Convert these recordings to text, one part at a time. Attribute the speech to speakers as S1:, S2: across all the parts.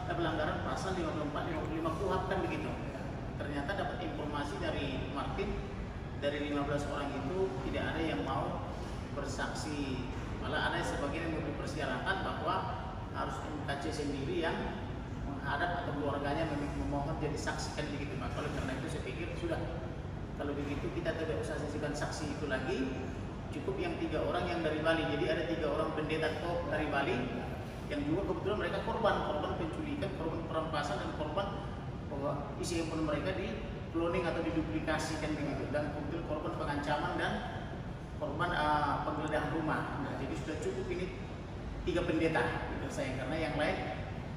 S1: pelanggaran pasal 54 55 KUHP kan begitu. Ternyata dapat informasi dari Martin, dari 15 orang itu tidak ada yang mau bersaksi, malah ada sebagian yang mempersyaratan bahwa harus MKC sendiri yang menghadap atau keluarganya memohon jadi saksi kan begitu. Maka oleh karena itu saya pikir sudah, kalau begitu kita tidak usah saksikan saksi itu lagi, cukup yang 3 orang yang dari Bali. Jadi ada 3 orang pendeta top dari Bali yang juga kebetulan mereka korban penculikan, korban perampasan, dan korban bahwa isi handphone mereka di cloning atau diduplikasikan begitu, dan kemudian korban pengancaman dan korban penggeledahan rumah. Nah, jadi sudah cukup ini 3 pendeta menurut saya, karena yang lain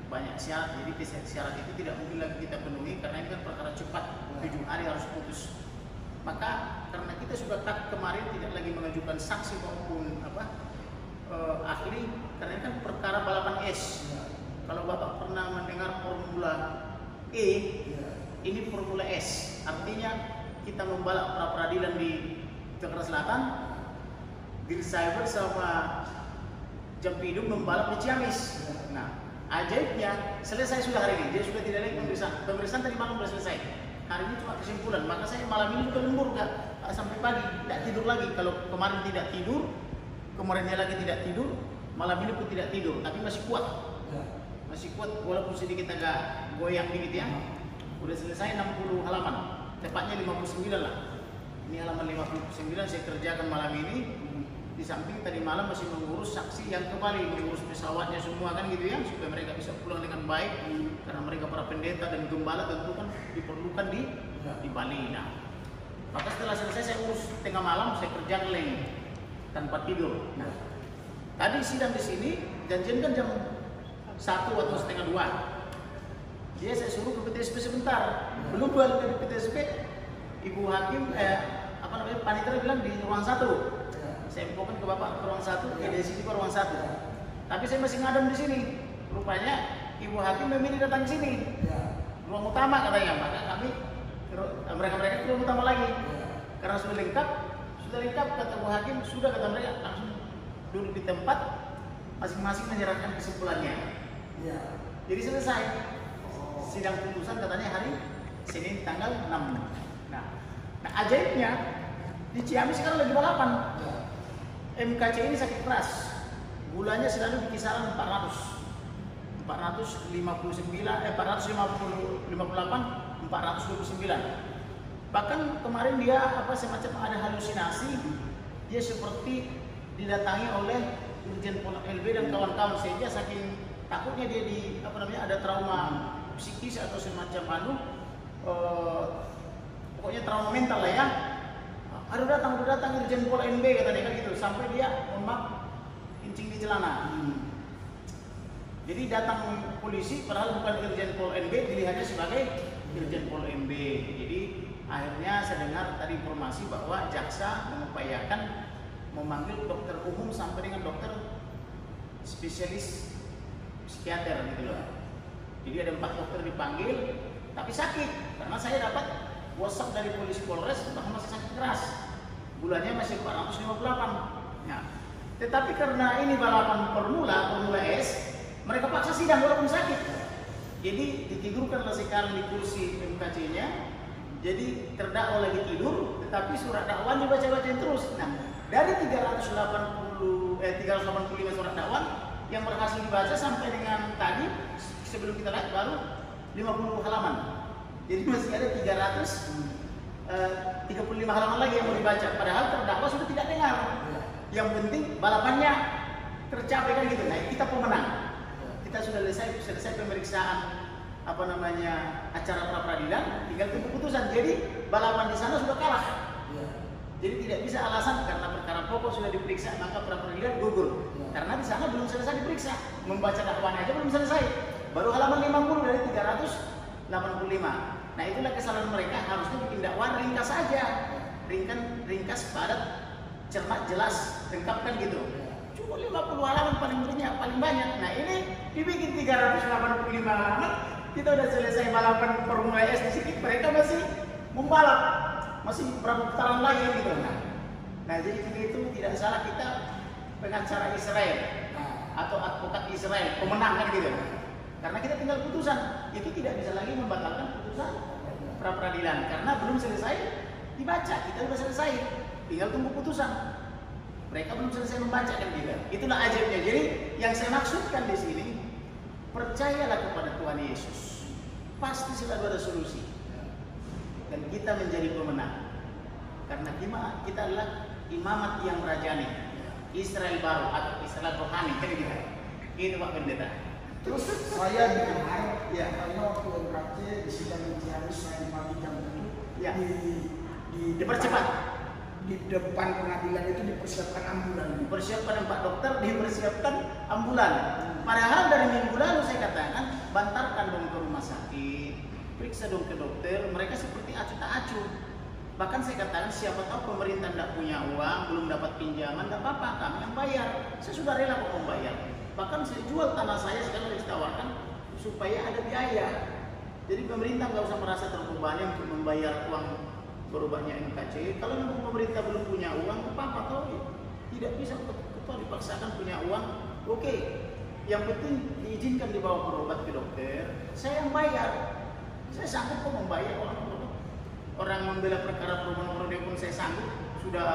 S1: banyak syarat. Jadi syarat itu tidak mungkin lagi kita penuhi karena ini kan perkara cepat, 7 hari harus putus. Maka karena kita sudah kemarin tidak lagi mengajukan saksi maupun ahli, karena ini kan perkara balapan S. Kalau Bapak pernah mendengar Formula E, ini Formula S. Artinya kita membalap pra peradilan di Jakarta Selatan, Dir Cyber sama Jampidum membalap di Ciamis. Nah, ajaibnya selesai sudah hari ini. Dia sudah tidak lagi pemeriksaan. Pemeriksaan tadi malam sudah selesai. Hari ini cuma kesimpulan. Maka saya malam ini juga lembur sampai pagi, tidak tidur lagi. Kalau kemarin tidak tidur, kemarinnya lagi tidak tidur, malam ini pun tidak tidur, tapi masih kuat. Masih kuat walaupun sedikit agak goyang dikit ya. Udah selesai 60 halaman, tepatnya 59 lah. Ini halaman 59 saya kerjakan malam ini. Di samping tadi malam masih mengurus saksi yang kembali, mengurus pesawatnya semua kan gitu ya, supaya mereka bisa pulang dengan baik, karena mereka para pendeta dan gembala tentu kan diperlukan di Bali. Nah, maka setelah selesai saya urus tengah malam, saya kerjakan lagi tanpa tidur. Nah, tadi sidang di sini janjian kan jam 1 atau setengah 2. Dia saya suruh ke PTSP sebentar. Belum balik dari PTSP, Ibu Hakim panitia bilang di ruang 1. Saya infokan ke Bapak ke ruang 1, di sini ke ruang 1. Tapi saya masih ngadem di sini. Rupanya Ibu Hakim memilih datang ke sini. Ruang utama katanya, maka kami mereka ke ruang utama lagi. Karena sudah lengkap kata Bu Hakim, sudah kata mereka langsung duduk di tempat, masing-masing menyerahkan kesimpulannya. Jadi selesai. Sidang putusan katanya hari Senin tanggal 6. Nah ajaibnya di Ciamis sekarang lagi balapan. MKC ini sakit keras. Gulanya selalu di kisaran 459, 458, 429. Bahkan kemarin dia semacam ada halusinasi. Dia seperti didatangi oleh Irjen Pol LB dan kawan-kawan, sehingga saking takutnya dia ada trauma psikis atau semacam pokoknya trauma mental lah ya. Udah datang Irjen Pol NB katanya kan gitu, sampai dia kencing di celana. Jadi datang polisi padahal bukan Irjen Pol NB, dilihatnya sebagai Irjen Pol NB. Jadi akhirnya saya dengar tadi informasi bahwa jaksa mengupayakan memanggil dokter umum sampai dengan dokter spesialis psikiater gitu loh. Jadi ada 4 dokter dipanggil, tapi sakit. Karena saya dapat WhatsApp dari polisi Polres bahwa masih sakit keras. Gulanya masih 458. Nah, tetapi karena ini balapan Formula S, mereka paksa sidang walaupun sakit. Jadi ditidurkanlah sekarang di kursi MKC-nya. Jadi terdakwa lagi tidur, tetapi surat dakwaan dibaca-bacain terus. Nah, dari 385 surat dakwaan yang berhasil dibaca sampai dengan tadi sebelum kita lihat baru 50 halaman. Jadi masih ada 335 halaman lagi yang mau dibaca. Padahal terdakwa sudah tidak dengar. Yang penting balapannya tercapai kan gitu. Nah, kita pemenang. Kita sudah selesai pemeriksaan acara pra peradilan, tinggal tunggu putusan. Jadi balapan di sana sudah kalah. Jadi tidak bisa alasan karena perkara pokok sudah diperiksa maka pra peradilan gugur. Karena di sana belum selesai diperiksa. Membaca dakwaan aja belum selesai. Baru halaman 50 dari 385. Nah, itulah kesalahan mereka, harusnya bikin dakwaan ringkas saja. Ringkas, padat, cermat, jelas, lengkap kan gitu. Cuma 50 halaman paling banyak. Nah, ini dibikin 385 halaman, kita udah selesai balapan Formula S di sini, mereka masih membalap. Masih berapa putaran lagi gitu. Nah, jadi begitu tidak salah kita pengacara Israel atau advokat Israel, pemenang kan gitu. Karena kita tinggal putusan, itu tidak bisa lagi membatalkan putusan pra peradilan karena belum selesai dibaca. Kita sudah selesai, tinggal tunggu putusan. Mereka belum selesai membaca kan juga. Itulah ajaibnya. Jadi yang saya maksudkan di sini, percayalah kepada Tuhan Yesus. Pasti selalu ada solusi. Dan kita menjadi pemenang. Karena kita adalah imamat yang rajani, Israel baru atau Israel rohani. Kan gitu. Itu Pak Pendeta.
S2: Terus saya dengar, ya karena waktu MKC di sidang Ciamis saya pagi jam 7
S1: ya.
S2: Dipercepat. Di depan pengadilan itu dipersiapkan ambulan.
S1: Dipersiapkan 4 dokter, dipersiapkan ambulan. Padahal dari minggu lalu saya katakan, bantarkan dong ke rumah sakit, periksa dong ke dokter. Mereka seperti acuh tak acuh. Bahkan saya katakan, siapa tahu pemerintah tidak punya uang, belum dapat pinjaman, tidak apa-apa, kami yang bayar. Saya sudah rela kok membayar. Bahkan saya jual tanah saya sekarang ditawarkan supaya ada biaya. Jadi pemerintah nggak usah merasa terbebani untuk membayar uang berobatnya NKC. Kalau memang pemerintah belum punya uang, apa-apa tahu tidak bisa ketua dipaksakan punya uang. Oke, yang penting diizinkan dibawa berobat ke dokter. Saya yang bayar. Saya sanggup kok membayar orang membela perkara pro bono pun saya sanggup. Sudah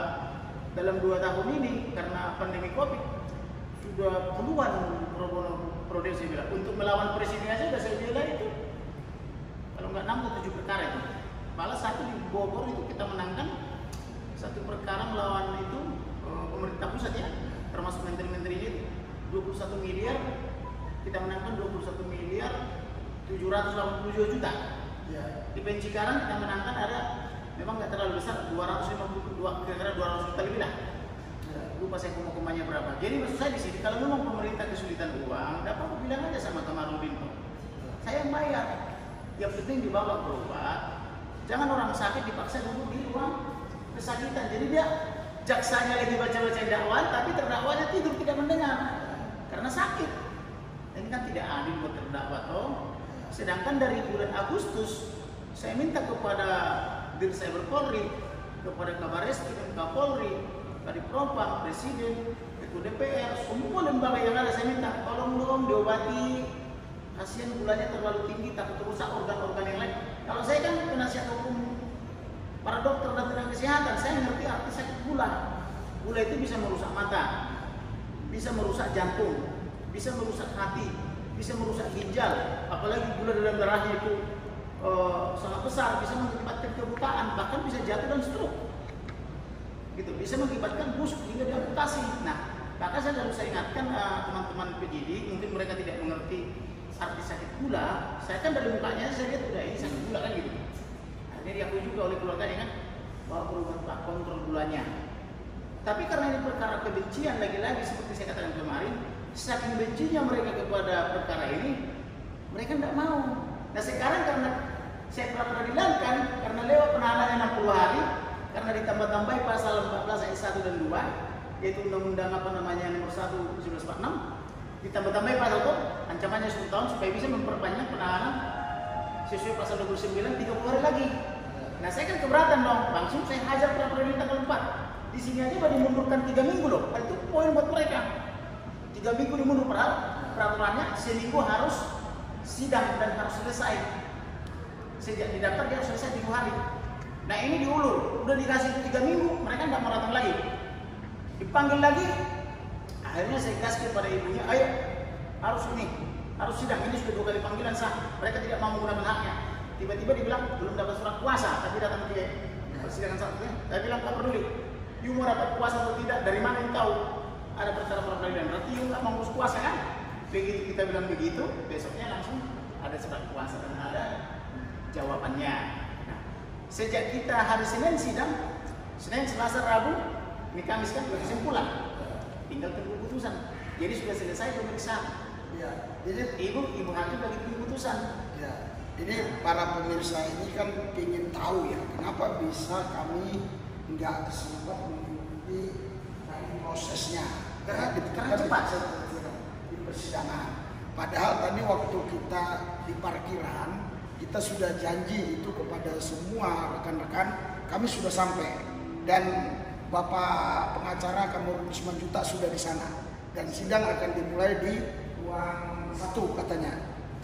S1: dalam 2 tahun ini karena pandemi COVID. Sudah puluhan pro bono saya bilang untuk melawan presiden aja sudah saya bela itu kalau nggak 6 atau 7 perkara itu, malah satu di Bogor itu kita menangkan satu perkara melawan itu pemerintah pusat ya, termasuk menteri-menteri itu 21 miliar kita menangkan 21 miliar 782 juta ya. Di Pencikarang kita menangkan ada memang nggak terlalu besar 252 kira-kira 200 juta lebih lah. Lupa saya komanya berapa. Jadi maksud saya di sini kalau memang pemerintah kesulitan uang, dapat bilang aja sama Kamarudin. Saya yang bayar. Yang penting dibawa berobat. Jangan orang sakit dipaksa duduk di ruang kesakitan. Jadi dia jaksanya lagi baca-baca dakwaan, tapi terdakwanya tidur tidak mendengar karena sakit. Ini kan tidak adil buat terdakwa toh. Sedangkan dari bulan Agustus saya minta kepada Dirsaber Polri, kepada Kabar Reskrim, Kapolri, Kadif Propam, Presiden, Ketua DPR, semua lembaga yang ada saya minta tolong dong diobati. Kasihan gulanya terlalu tinggi, takut rusak organ-organ yang lain. Kalau saya kan penasihat hukum para dokter dan tenaga kesehatan, saya ngerti arti sakit gula. Gula itu bisa merusak mata, bisa merusak jantung, bisa merusak hati, bisa merusak ginjal. Apalagi gula dalam darahnya itu sangat besar, bisa mengakibatkan kebutaan, bahkan bisa jatuh dan stroke. Gitu, bisa mengakibatkan busuk hingga diamputasi. Nah, maka saya harus ingatkan teman-teman penyidik, mungkin mereka tidak mengerti arti sakit gula. Saya kan dari mukanya saya lihat udah ini sakit gula kan gitu. Akhirnya diakui juga oleh keluarganya kan, bahwa berobat Pak kontrol gulanya. Tapi karena ini perkara kebencian lagi-lagi seperti saya katakan kemarin, saking bencinya mereka kepada perkara ini, mereka tidak mau. Nah sekarang karena saya pra peradilan kan, karena lewat penahanannya 60 hari. Karena ditambah-tambahi pasal 14 ayat 1 dan 2 yaitu undang-undang nomor 1 1946 ditambah-tambahi pasal itu ancamannya 10 tahun supaya bisa memperpanjang penahanan sesuai pasal 29 30 hari lagi. Nah saya kan keberatan dong, langsung saya hajar pra peradilan tanggal 4. Di sini aja baru dimundurkan 3 minggu loh. Itu poin buat mereka. 3 minggu dimundur padahal peraturannya seminggu harus sidang dan harus selesai. Sejak didaftar dia harus selesai 3 hari. Nah ini diulur, udah dikasih 3 minggu, mereka nggak mau datang lagi. Dipanggil lagi, akhirnya saya kasih kepada ibunya, ayo harus sidang, ini sudah 2 kali panggilan sah. Mereka tidak mau menggunakan haknya. Tiba-tiba dibilang belum dapat surat kuasa, tapi datang ke persidangan satunya. Saya bilang tak peduli, you mau dapat kuasa atau tidak, dari mana you tahu ada perkara peradilan? Berarti you nggak mau ngurus kuasa kan? Begitu kita bilang begitu, besoknya langsung ada surat kuasa dan ada jawabannya. Sejak kita hari Senin sidang, Senin, Selasa, Rabu, ini Kamis kan sudah kesimpulan, tinggal tunggu putusan. Jadi sudah selesai pemeriksaan.
S2: Ya, jadi
S1: ibu hakim lagi tunggu putusan.
S2: Ya, ini para pemirsa ini kan ingin tahu ya, kenapa bisa kami nggak sempat mengikuti prosesnya. Karena cepat di persidangan. Padahal tadi waktu kita di parkiran, kita sudah janji itu kepada semua rekan-rekan, kami sudah sampai dan Bapak pengacara Kamarudin Simanjuntak sudah di sana dan sidang akan dimulai di ruang 1 katanya.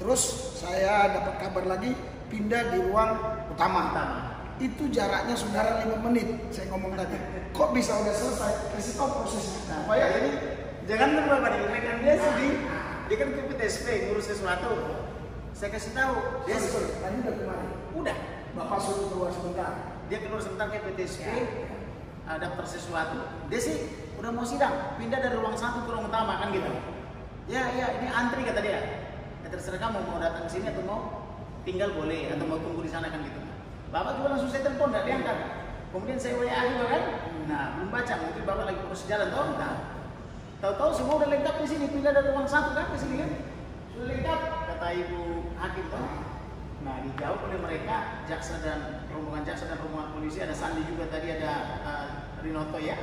S2: Terus saya dapat kabar lagi pindah di ruang utama. Itu jaraknya saudara 5 menit. Saya ngomong tadi, kok bisa udah selesai? Kasih tahu prosesnya.
S1: Apa ya ini? Jangan lupa Pak, dengan dia sedih. Dia kan ke PTSP ngurus sesuatu. Saya kasih tahu. Dia
S2: tadi udah kemarin.
S1: Udah.
S2: Bapak suruh keluar sebentar.
S1: Dia keluar sebentar ke PTSP. Daftar sesuatu. Dia sih udah mau sidang, pindah dari ruang 1 ke ruang utama kan gitu. Ya ini antri kata dia. Ya terserah kamu mau datang ke sini atau mau tinggal boleh atau mau tunggu di sana kan gitu. Bapak juga langsung saya telepon, tidak diangkat. Kemudian saya WA juga kan. Nah, belum baca, mungkin Bapak lagi proses jalan toh. Nah, tahu-tahu semua udah lengkap di sini, pindah dari ruang 1 kan ke sini kan. Sudah lengkap, kata Ibu Hakim toh. Nah, dijawab oleh mereka, jaksa dan rombongan polisi, ada Sandi juga tadi, ada Rinoto ya,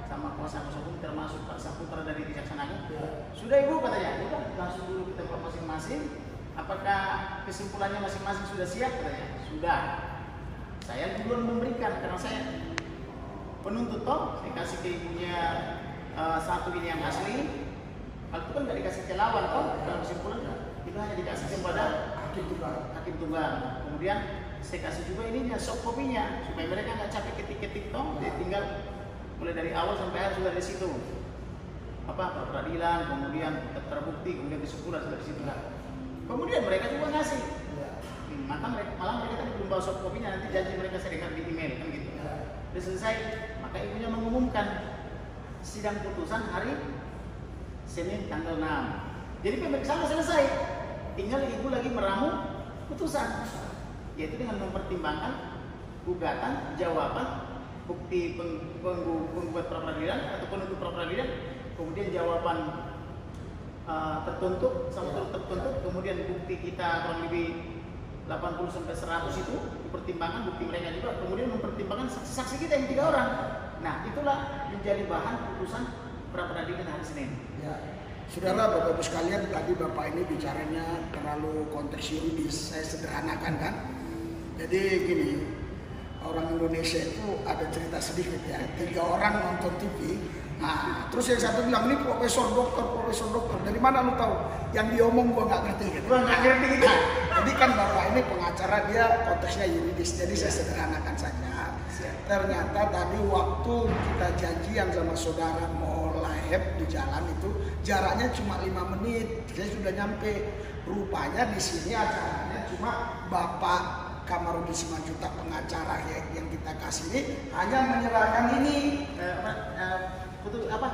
S1: sama kuasa hukum termasuk Pak Saputra dari Kejaksaan Agung. Sudah Ibu katanya, udah langsung dulu kita buat masing-masing. Apakah kesimpulannya masing-masing sudah siap katanya? Sudah. Saya duluan memberikan karena saya penuntut toh, saya kasih ke ibunya satu ini yang asli. Kalau itu kan nggak dikasih ke lawan toh, dalam kesimpulan itu hanya dikasih kepada hakim tunggal. Kemudian saya kasih juga ininya soft copy-nya supaya mereka nggak capek ketik-ketik toh, dia tinggal mulai dari awal sampai akhir sudah di situ. Apa peradilan, kemudian terbukti, kemudian kesimpulan sudah di situ lah. Kemudian mereka juga ngasih. Malah mereka tadi belum bawa soft copy-nya, nanti janji mereka saya dengar di email kan gitu. Sudah selesai, maka ibunya mengumumkan sidang putusan hari Senin tanggal 6. Jadi pemeriksaan selesai, tinggal ibu lagi meramu putusan, yaitu dengan mempertimbangkan gugatan, jawaban, bukti penggugat pra peradilan atau penuntut pra peradilan, kemudian jawaban tertuntut sama tertuntut, kemudian bukti kita kurang lebih 80 sampai 100 itu dipertimbangkan, bukti mereka juga, kemudian mempertimbangkan saksi-saksi kita yang 3 orang. Nah, itulah menjadi bahan putusan pra peradilan hari Senin.
S2: Ya. Saudara, Bapak-Ibu sekalian, tadi Bapak ini bicaranya terlalu konteks yuridis, saya sederhanakan kan. Jadi gini, orang Indonesia itu ada cerita sedikit ya, 3 orang nonton TV. Nah, terus yang satu bilang, ini profesor dokter, dari mana lu tahu? Yang diomong gua nggak ngerti gitu. Nah, jadi kan Bapak ini pengacara, dia konteksnya yuridis, jadi saya sederhanakan saja. Ternyata tadi waktu kita janjian sama saudara mau live di jalan itu jaraknya cuma 5 menit, saya sudah nyampe. Rupanya di sini acaranya cuma Bapak Kamarudin Simanjuntak pengacara yang kita kasih ini hanya menyerahkan ini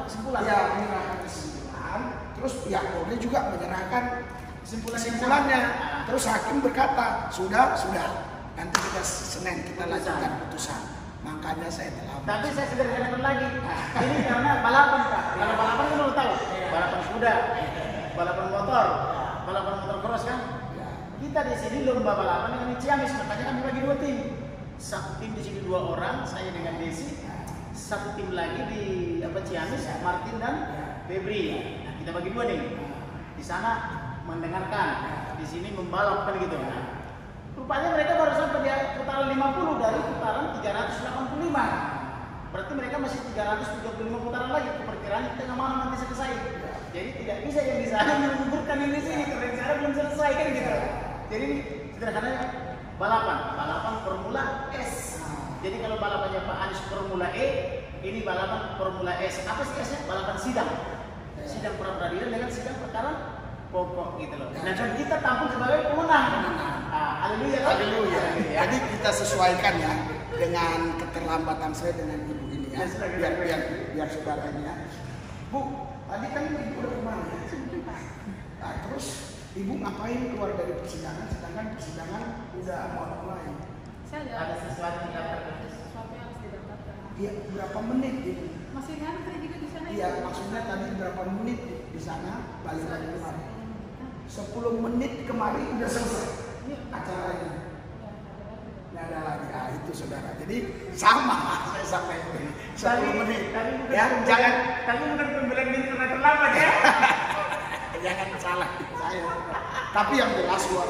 S2: kesimpulan. Ya, menyerahkan kesimpulan. Terus pihak Polri juga menyerahkan kesimpulannya. Terus hakim berkata, sudah. Nanti kita Senin kita lanjutkan putusan. Makanya saya telah.
S1: Tapi saya sederhanakan lagi. Ini karena balapan Pak. Kalau balapan kan lo tahu, balapan kuda, balapan motor cross kan. Kita di sini lomba balapan dengan Ciamis, makanya kami bagi 2 tim. Satu tim di sini 2 orang, saya dengan Desi. Satu tim lagi di Ciamis, Martin dan Febri. Nah, kita bagi 2 nih. Di sana mendengarkan, di sini membalap kan gitu. Nah, rupanya mereka baru sampai di putaran 50 dari putaran 385. Berarti mereka masih 335 putaran lagi. Perkiraan tengah malam nanti selesai. Jadi tidak bisa yang di sana mengumpulkan yang di sini karena di sana belum selesai kan gitu. Jadi sederhananya balapan Formula S. Jadi kalau balapannya Pak Anies Formula E, ini balapan Formula S. Apa sih S-nya? Balapan sidang pra peradilan dengan sidang perkara pokok gitu loh. Nah, dan kita tampil sebagai pemenang. Haleluya.
S2: Jadi kita sesuaikan ya dengan keterlambatan saya dengan ibu ini ya. Biar saudara ini ya. Bu, tadi kan ibu udah kemana? Nah, terus ibu ngapain keluar dari persidangan? Sedangkan persidangan udah mau mulai.
S1: Ada sesuatu yang
S3: harus didaftarkan.
S2: Iya, berapa menit ibu?
S3: Masih ngantri juga di sana.
S2: Iya, maksudnya tadi berapa menit di sana balik lagi kemarin? 10 menit kemarin udah selesai acaranya. Nggak ada lagi. Itu saudara. Jadi sama saya sampaikan 10 menit. Ya, jangan.
S1: Tapi bukan pembelian ini karena terlambat ya.
S2: Jangan salah saya. Tapi yang jelas luar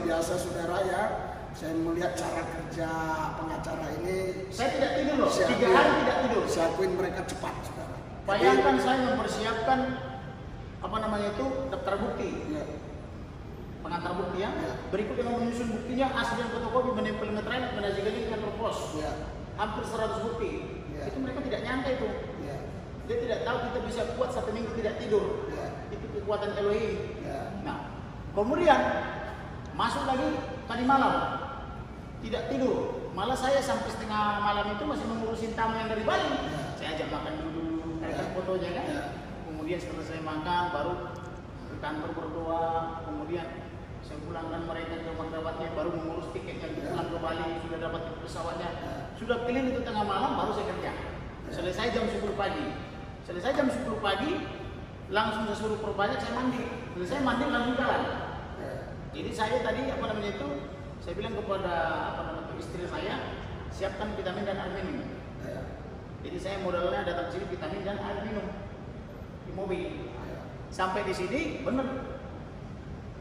S2: biasa saudara ya. Saya melihat cara kerja pengacara ini.
S1: Saya tidak tidur loh. 3 hari tidak tidur.
S2: Saya akuin mereka cepat saudara.
S1: Bayangkan saya mempersiapkan terbukti.
S2: Ya.
S1: Pengantar bukti ya.
S2: Ya.
S1: Berikut yang menyusun buktinya, asli dan fotokopi, menempel meterai, menajikkan di kantor pos.
S2: Ya.
S1: Hampir 100 bukti.
S2: Ya.
S1: Itu mereka tidak nyangka itu.
S2: Ya.
S1: Dia tidak tahu kita bisa kuat 1 minggu tidak tidur.
S2: Ya.
S1: Itu kekuatan Elohim.
S2: Ya.
S1: Nah, kemudian masuk lagi tadi malam, tidak tidur. Malah saya sampai setengah malam itu masih mengurusin tamu yang dari Bali.
S2: Ya.
S1: Saya ajak makan dulu, mereka
S2: Ya.
S1: fotonya kan.
S2: Ya.
S1: Kemudian setelah saya makan, baru ke kantor berdoa. Kemudian saya pulangkan mereka ke kerabatnya, baru mengurus tiketnya pulang ke Bali, sudah dapat pesawatnya. Sudah clean itu tengah malam, baru saya kerja. Selesai jam 10 pagi. Selesai jam 10 pagi, langsung saya suruh perbanyak, saya mandi. Selesai mandi langsung jalan. Jadi saya tadi saya bilang kepada istri saya, siapkan vitamin dan air minum. Jadi saya modalnya datang sini vitamin dan air minum di mobil. Sampai di sini benar.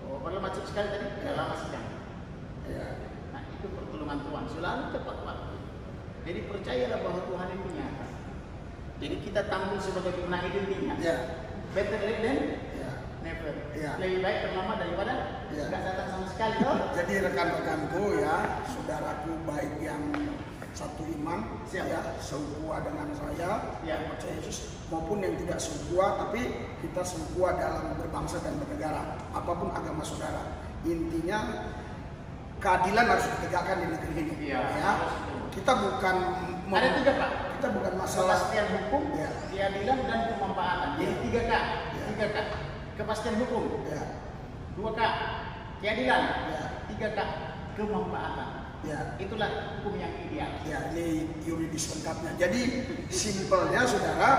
S1: Oh, padahal macet sekali tadi, tidak lama sidang. Nah itu pertolongan Tuhan, selalu tepat waktu. Jadi percayalah bahwa Tuhan itu nyata. Jadi kita tampil sebagai pemenang intinya. Better late than never. Lebih baik terlambat daripada nggak datang sama sekali.
S2: Jadi rekan-rekanku ya, saudaraku baik yang satu iman, ya, seukua dengan saya, percaya Yesus, maupun yang tidak seukua, tapi kita seukua dalam berbangsa dan bernegara, apapun agama saudara. Intinya keadilan harus ditegakkan di negeri ini. Ya. Kita bukan
S1: ada 3 Pak.
S2: Kita bukan masalah
S1: kepastian hukum, keadilan dan kemanfaatan. Jadi 3K. 3K. Kepastian hukum. 2K. Keadilan. 3K. Kemanfaatan. Itulah hukum yang ideal.
S2: Ini yuridis lengkapnya. Jadi simpelnya saudara,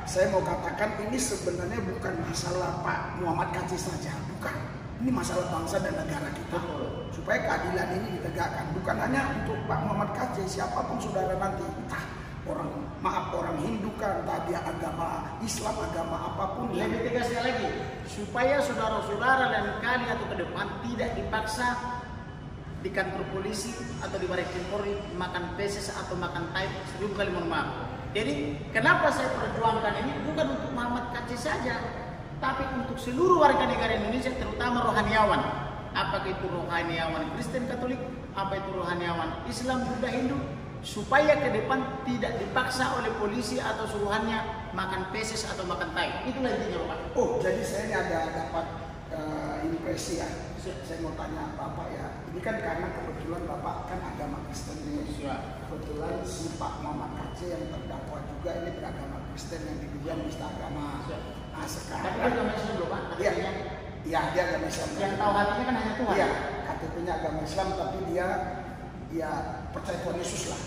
S2: saya mau katakan ini sebenarnya bukan masalah Pak Muhammad Kc saja, bukan. Ini masalah bangsa dan negara kita. Supaya keadilan ini ditegakkan, bukan hanya untuk Pak Muhammad Kc, siapapun saudara nanti, entah orang Hindu kan, entah dia agama Islam, agama apapun.
S1: Lebih tegasnya lagi, supaya saudara-saudara dan kali atau ke depan tidak dipaksa di kantor polisi atau di Baris Krim Polri makan feses atau makan tai 1000 kali mohon maaf. Jadi kenapa saya perjuangkan ini bukan untuk Muhammad Kc saja, tapi untuk seluruh warga negara Indonesia, terutama rohaniawan. Apakah itu rohaniawan Kristen Katolik, apa itu rohaniawan Islam, Buddha, Hindu, supaya ke depan tidak dipaksa oleh polisi atau suruhannya makan feses atau makan tai. Itulah intinya Pak.
S2: Oh, jadi saya ini ada dapat impresi ya. Saya mau tanya Bapak ya. Ini kan karena kebetulan Bapak kan agama Kristen ini. Kebetulan si Pak Muhammad Kc yang terdakwa juga ini beragama Kristen yang diduga menista agama. Nah sekarang.
S1: Tapi dia agama Islam loh Pak.
S2: Iya, dia agama Islam.
S1: Yang tahu hatinya kan hanya Tuhan.
S2: Iya, KTP-nya agama Islam tapi dia percaya Tuhan Yesus lah.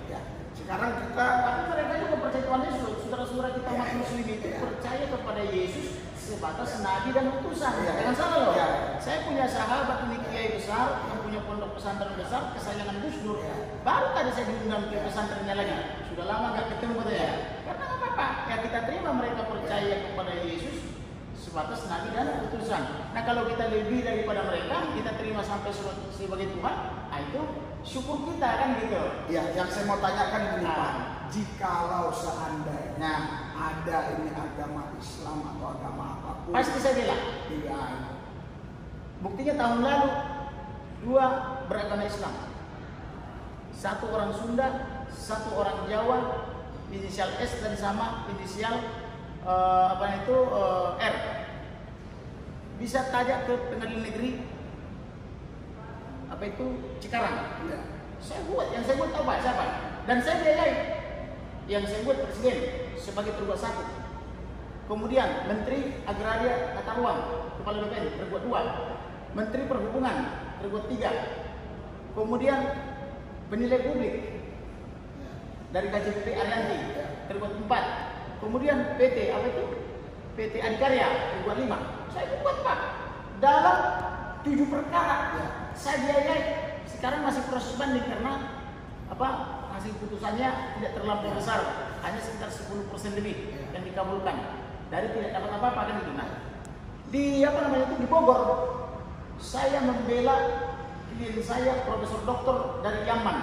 S2: Ya. Sekarang kita.
S1: Tapi mereka juga percaya Tuhan Yesus. Saudara-saudara kita umat Muslim itu percaya kepada Yesus sebatas nabi dan utusan. Jangan salah loh. Saya punya sahabat ini kiai besar yang punya pondok pesantren besar kesayangan Gus Dur. Baru tadi saya diundang ke pesantrennya lagi. Sudah lama nggak ketemu katanya. Karena apa? Ya kita terima mereka percaya kepada Yesus sebatas nabi dan utusan. Nah kalau kita lebih daripada mereka, kita terima sampai sebagai Tuhan, nah itu syukur kita kan gitu.
S2: Ya, yang saya mau tanyakan begini Pak, jikalau seandainya ada ini agama Islam atau agama apapun,
S1: pasti saya bilang.
S2: Iya.
S1: Buktinya tahun lalu 2 beragama Islam, 1 orang Sunda, 1 orang Jawa, inisial S dan sama inisial R. Bisa tajak ke pengadilan negeri Cikarang. Saya buat, yang saya buat tahu Pak siapa? Dan saya biayai. Yang saya buat presiden sebagai perbuat 1. Kemudian Menteri Agraria Tata Ruang, Kepala BPN perbuat 2. Menteri Perhubungan perbuat 3. Kemudian penilai publik dari KJP Arianti perbuat 4. Kemudian PT Adikarya perbuat 5. Saya buat Pak dalam 7 perkara. Saya biayai. Sekarang masih proses banding karena hasil putusannya tidak terlampau besar, hanya sekitar 10% lebih yang dikabulkan dari tidak dapat apa-apa kan itu. Nah, di Bogor saya membela klien saya Profesor Doktor dari Yaman.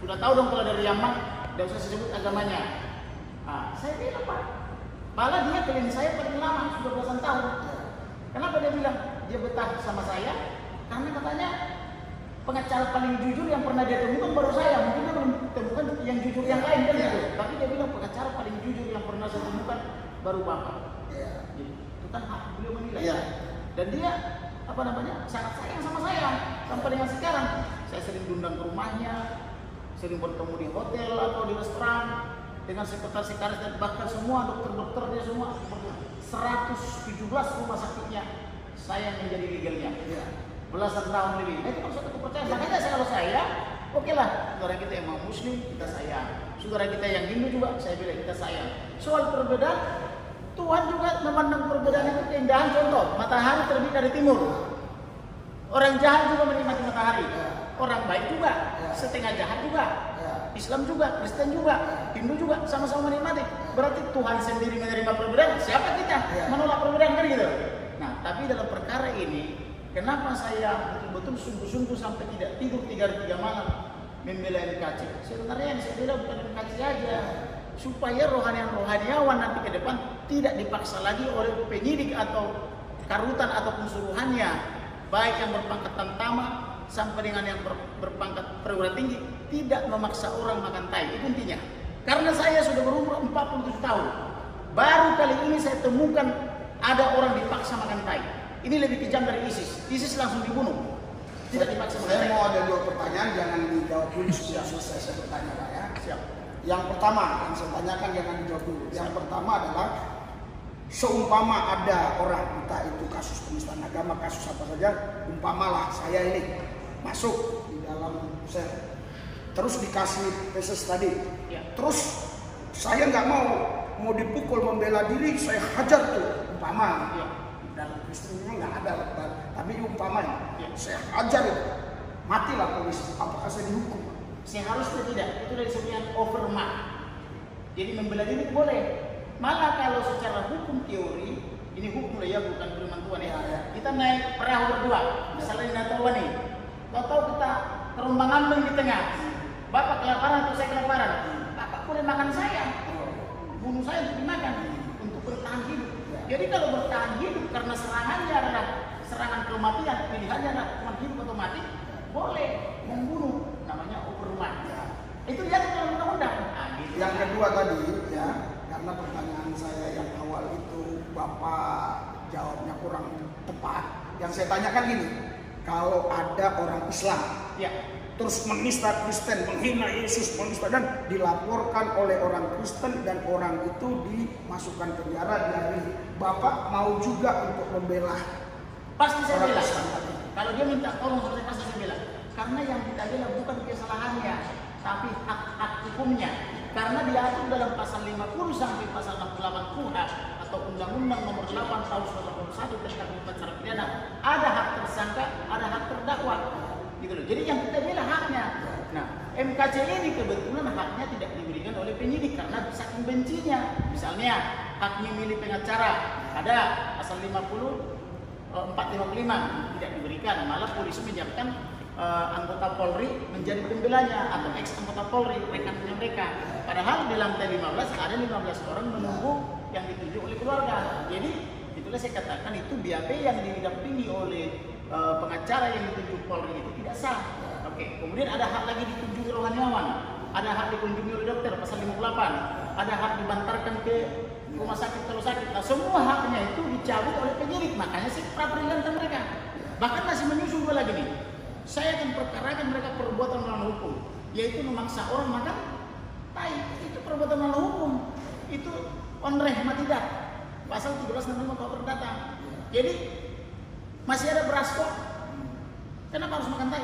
S1: Sudah tahu dong kalau dari Yaman, tidak usah sebut agamanya. Nah, saya bela Pak. Malah dia klien saya paling lama, sudah belasan tahun. dia betah sama saya karena katanya pengacara paling jujur yang pernah dia temukan baru saya. Mungkin dia belum temukan yang jujur yang lain kan gitu. Tapi dia bilang pengacara paling jujur yang pernah saya temukan baru Bapak. Jadi, itu kan hak beliau menilai. Dan dia sangat sayang sama saya sampai dengan sekarang. Saya sering diundang ke rumahnya, sering bertemu di hotel atau di restoran dengan sekretaris dan bahkan semua dokter-dokter dia semua 117 rumah sakitnya saya menjadi legalnya. Belasan tahun lebih. Itu kan suatu kepercayaan. Makanya kalau saya, oke lah, saudara kita yang mau Muslim kita sayang, saudara kita yang Hindu juga saya bilang kita sayang. Soal perbedaan, Tuhan juga memandang perbedaan itu keindahan. Contoh, matahari terbit dari timur. Orang jahat juga menikmati matahari. Orang baik juga, setengah jahat juga. Islam juga, Kristen juga, Hindu juga sama-sama menikmati. Berarti Tuhan sendiri menerima perbedaan. Siapa kita menolak perbedaan kan gitu? Nah, tapi dalam perkara ini, kenapa saya betul-betul sungguh-sungguh sampai tidak tidur 3 hari 3 malam membela MKC? Sebenarnya yang saya bela bukan MKC aja, supaya rohaniawan nanti ke depan tidak dipaksa lagi oleh penyidik atau karutan ataupun suruhannya, baik yang berpangkat tamtama sampai dengan yang berpangkat perwira tinggi, tidak memaksa orang makan tai. Itu intinya. Karena saya sudah berumur 47 tahun, baru kali ini saya temukan ada orang dipaksa makan tai. Ini lebih kejam dari ISIS. ISIS langsung dibunuh. Tidak dipaksa makan tai.
S2: Saya mau ada 2 pertanyaan, jangan dijawab dulu sudah selesai saya bertanya Pak ya.
S1: Siap.
S2: Yang pertama yang saya tanyakan jangan dijawab dulu. Yang pertama adalah seumpama ada orang, entah itu kasus penistaan agama, kasus apa saja, umpamalah saya ini masuk di dalam sel, terus dikasih peses tadi, terus saya nggak mau dipukul membela diri, saya hajar tuh, umpama. Dalam Kristennya nggak ada, tapi umpamanya saya hajar itu, matilah polisi, apakah saya dihukum?
S1: Seharusnya tidak, itu dari sekian overmark. Jadi membela diri boleh. Malah kalau secara hukum teori, ini hukum lah ya, bukan firman Tuhan ya. Kita naik perahu berdua, misalnya di Natawa nih, tahu kita terombang-ambing di tengah. Bapak kelaparan atau saya kelaparan, Bapak boleh makan saya, bunuh saya untuk dimakan, untuk bertahan hidup. Jadi kalau bertahan hidup karena serangannya adalah serangan kematian, pilihannya adalah hidup atau mati, boleh membunuh, namanya overmark. Itu diatur dalam undang-undang. Gitu.
S2: Yang kedua tadi ya, karena pertanyaan saya yang awal itu Bapak jawabnya kurang tepat. Yang saya tanyakan gini, kalau ada orang Islam terus menista Kristen, menghina Yesus, menista, dan dilaporkan oleh orang Kristen dan orang itu dimasukkan ke penjara, dari Bapak mau juga untuk membela?
S1: Pasti saya bela. Kalau dia minta tolong seperti pasti saya bela. Karena yang kita bela bukan kesalahannya, tapi hak-hak hukumnya. Karena diatur dalam pasal 50 sampai pasal 68 KUHP atau Undang-Undang Nomor 8 Tahun 1981 tentang hukum acara pidana, ada hak tersangka, ada hak terdakwa. Gitu loh. Jadi yang kita bela haknya. Nah, MKC ini kebetulan haknya tidak diberikan oleh penyidik karena saking bencinya. Misalnya hak memilih pengacara ada pasal 455 tidak diberikan, malah polisi menyiapkan anggota Polri menjadi pembelanya atau ex anggota Polri, rekannya mereka. Padahal di lantai 15 ada 15 orang menunggu yang dituju oleh keluarga. Jadi itulah saya katakan itu BAP yang didampingi oleh pengacara yang ditunjuk Polri itu tidak sah. Oke. Kemudian ada hak lagi dikunjungi rohaniawan, ada hak dikunjungi oleh dokter pasal 58, ada hak dibantarkan ke rumah sakit kalau sakit. Nah, semua haknya itu dicabut oleh penyidik. Makanya saya pra-peradilan mereka. Bahkan masih menyusul lagi nih. Saya akan perkarakan mereka perbuatan melawan hukum, yaitu memaksa orang makan tai. Itu perbuatan melawan hukum. Itu onreh matidat. Pasal 1365 KUHP Perdata. Jadi masih ada beras kok. Kenapa harus makan tai?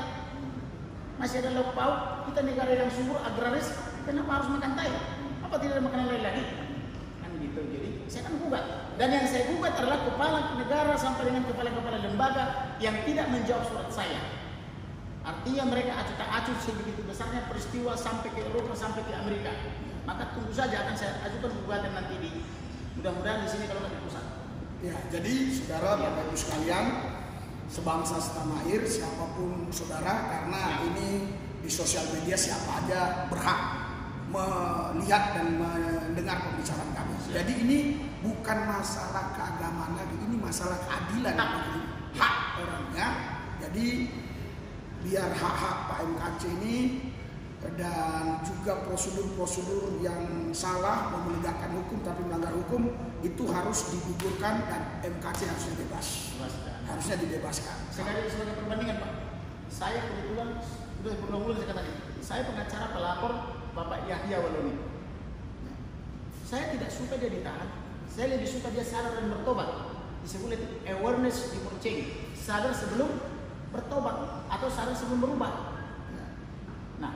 S1: Masih ada lauk pauk. Kita negara yang subur agraris, kenapa harus makan tai? Apa tidak ada makanan lain lagi? Kan gitu. Jadi saya kan gugat. Dan yang saya gugat adalah kepala negara sampai dengan kepala-kepala lembaga yang tidak menjawab surat saya. Artinya mereka acuh tak acuh sebegitu besarnya peristiwa sampai ke Eropa, sampai ke Amerika. Maka tunggu saja akan saya ajukan gugatan nanti di, mudah-mudahan di sini kalau nggak di pusat.
S2: Ya, jadi saudara Bapak Ibu sekalian, sebangsa setanah air, siapapun saudara, karena ini di sosial media siapa aja berhak melihat dan mendengar pembicaraan kami. Jadi ini bukan masalah keagamaan lagi, ini masalah keadilan. Hak orangnya. Jadi biar hak-hak Pak MKC ini dan juga prosedur-prosedur yang salah mau menegakkan hukum tapi melanggar hukum itu harus digugurkan dan MKC harusnya bebas. Harusnya dibebaskan.
S1: Sebagai perbandingan Pak, saya kebetulan sudah berulang-ulang saya katakan, saya pengacara pelapor Bapak Yahya Waloni. Saya tidak suka dia ditahan, saya lebih suka dia sadar dan bertobat. Disebut itu awareness before change, sadar sebelum bertobat atau sadar sebelum berubah. Nah,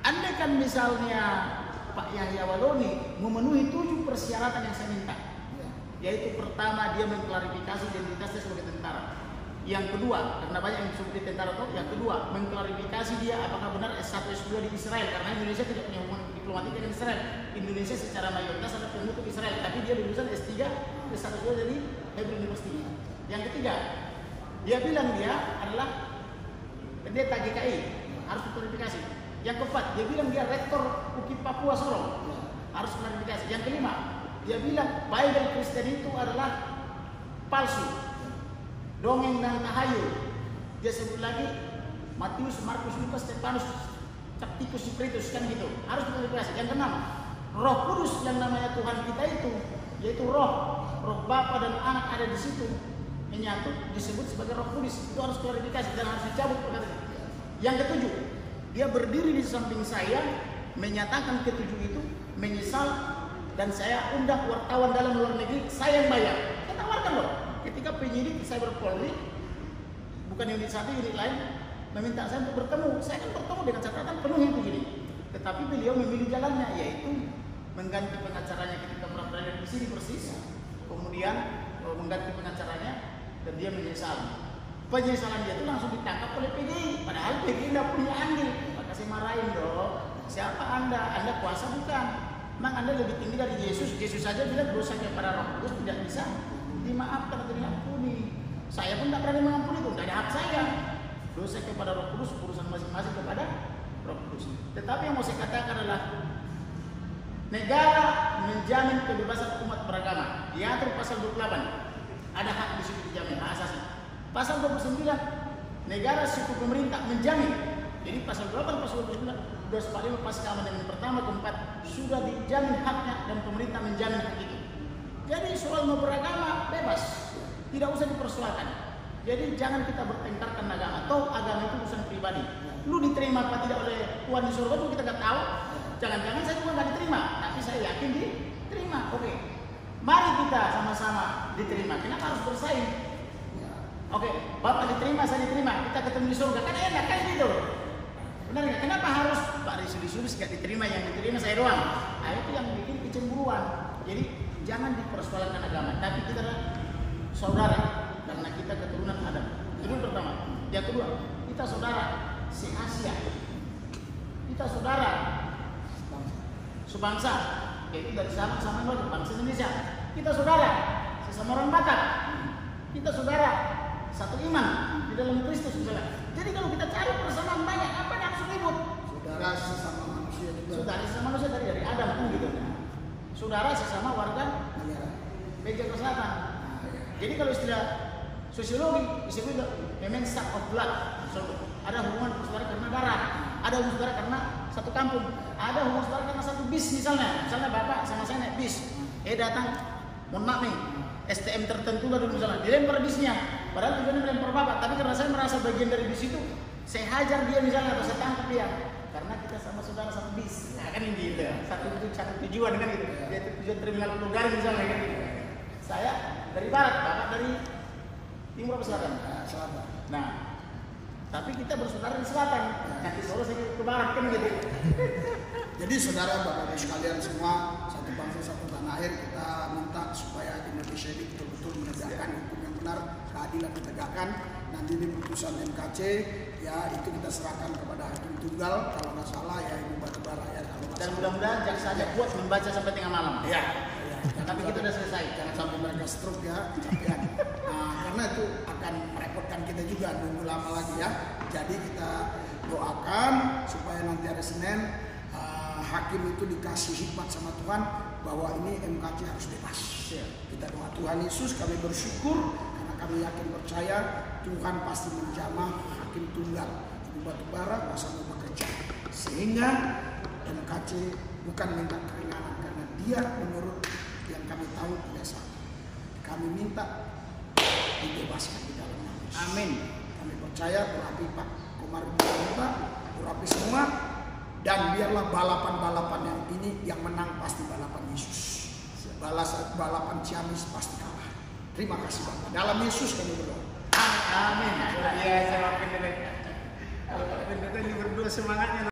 S1: andai kan misalnya Pak Yahya Waloni memenuhi 7 persyaratan yang saya minta, yaitu pertama dia mengklarifikasi identitasnya sebagai tentara. Yang kedua, karena banyak yang disebut tentara itu, yang kedua mengklarifikasi dia apakah benar S1 S2 di Israel, karena Indonesia tidak punya hubungan diplomatik dengan Israel. Indonesia secara mayoritas adalah penutup Israel, tapi dia lulusan S3 S1 S2 dari Hebrew University. Yang ketiga, dia bilang dia adalah pendeta GKI, harus diklarifikasi. Yang keempat, dia bilang dia rektor UKI Papua Sorong, harus klarifikasi. Yang kelima, dia bilang Bible Kristen itu adalah palsu, dongeng dan tahayul. Dia sebut lagi Matius, Markus, Lukas, Stefanus, Titus, Spiritus, kan gitu. Harus diklarifikasi. Yang keenam, Roh Kudus yang namanya Tuhan kita itu, yaitu Roh Bapa dan Anak ada di situ, menyatu disebut sebagai Roh Kudus. Itu harus klarifikasi dan harus dicabut perkataan. Yang ketujuh, dia berdiri di samping saya menyatakan ketujuh itu, menyesal, dan saya undang wartawan dalam luar negeri, saya yang bayar. Kita tawarkan loh. Ketika penyidik Cyber Polri, bukan unit satu, unit lain, meminta saya untuk bertemu, saya kan bertemu dengan catatan penuh itu gini. Tetapi beliau memilih jalannya, yaitu mengganti pengacaranya ketika berada di sini persis, kemudian mengganti pengacaranya dan dia menyesal. Penyesalan dia itu langsung ditangkap oleh PGI, padahal PGI tidak punya andil. Maka saya marahin dong, siapa Anda? Anda kuasa bukan? Memang Anda lebih tinggi dari Yesus? Yesus saja bilang dosa kepada Roh Kudus tidak bisa dimaafkan atau diampuni. Saya pun tidak berani mengampuni itu, tidak ada hak saya. Dosa kepada Roh Kudus, urusan masing-masing kepada Roh Kudus. Tetapi yang mau saya katakan adalah negara menjamin kebebasan umat beragama. Diatur pasal 28. Ada hak di situ dijamin, hak asasi. Pasal 29, negara situ pemerintah menjamin. Jadi pasal 8, pasal 29, 245 pasal amandemen pertama, keempat sudah dijamin haknya dan pemerintah menjamin hak itu. Jadi soal mau beragama bebas, tidak usah dipersoalkan. Jadi jangan kita bertengkarkan agama. Atau agama itu urusan pribadi. Lu diterima apa tidak oleh Tuhan di surga itu kita nggak tahu. Jangan-jangan saya juga nggak diterima, tapi saya yakin diterima. Oke, mari kita sama-sama diterima. Kenapa harus bersaing? Oke, Bapak diterima, saya diterima. Kita ketemu di surga kan enak kan gitu. Benar nggak? Kenapa harus Pak Rizulus nggak diterima, yang diterima saya doang? Nah, itu yang bikin kecemburuan. Jadi jangan dipersoalkan agama, tapi kita adalah saudara karena kita keturunan Adam. Itu pertama. Yang kedua, kita saudara se-Asia. Kita saudara sebangsa, yaitu dari sama-sama bangsa Indonesia. Kita saudara sesama orang Batak. Kita saudara satu iman di dalam Kristus misalnya. Jadi kalau kita cari persamaan banyak, apa yang harus ribut?
S2: Saudara sesama manusia juga.
S1: Saudara sesama manusia dari Adam pun gitu. Saudara sesama warga Beja Selatan. Jadi kalau istilah sosiologi disebut memang of blood. Ada hubungan saudara karena darah, ada hubungan saudara karena satu kampung, ada hubungan saudara karena satu bis misalnya. Misalnya bapak sama saya naik bis, datang, mohon maaf nih, STM tertentu lah dulu misalnya, dilempar bisnya. Padahal tujuannya melempar bapak, tapi karena saya merasa bagian dari bis itu, saya hajar dia misalnya atau saya tangkap dia. Karena kita sama saudara satu bis, nah kan ini gitu, satu tujuan kan gitu, yaitu tujuan terminal Pulau Garing misalnya kan gitu. Saya dari barat, bapak dari timur atau selatan?
S2: Selatan.
S1: Nah, tapi kita bersaudara di selatan, nanti sore saya ke barat kan gitu.
S2: Jadi saudara bapak ibu sekalian semua, satu bangsa satu tanah air, kita minta supaya Indonesia ini betul-betul menegakkan hukum yang benar, keadilan ditegakkan. Nanti di putusan MKC ya itu kita serahkan kepada hakim tunggal, kalau nggak salah ya Ibu Batubara ya.
S1: Dan mudah-mudahan jaksa aja kuat membaca sampai tengah malam.
S2: Ya.
S1: Tapi kita udah selesai.
S2: Jangan sampai mereka stroke ya, kecapean. Nah, karena itu akan merepotkan kita juga nunggu lama lagi ya. Jadi kita doakan supaya nanti hari Senin hakim itu dikasih hikmat sama Tuhan bahwa ini MKC harus bebas. Kita doa Tuhan Yesus, kami bersyukur karena kami kami yakin percaya Tuhan pasti menjamah hakim tunggal di batubara kuasa mau bekerja, sehingga MKC bukan minta keringanan karena dia menurut yang kami tahu tidak salah. Kami minta dibebaskan di dalam nama Yesus.
S1: Amin.
S2: Kami percaya berapi Pak Komar kita, berapi semua, dan biarlah balapan-balapan yang ini yang menang pasti balapan Yesus. Balapan Ciamis pasti kalah. Terima kasih Bapak. Dalam Yesus kami berdoa.
S1: Amin. Luar biasa Pak Pendeta. Kalau Pak Pendeta ini berdua semangatnya.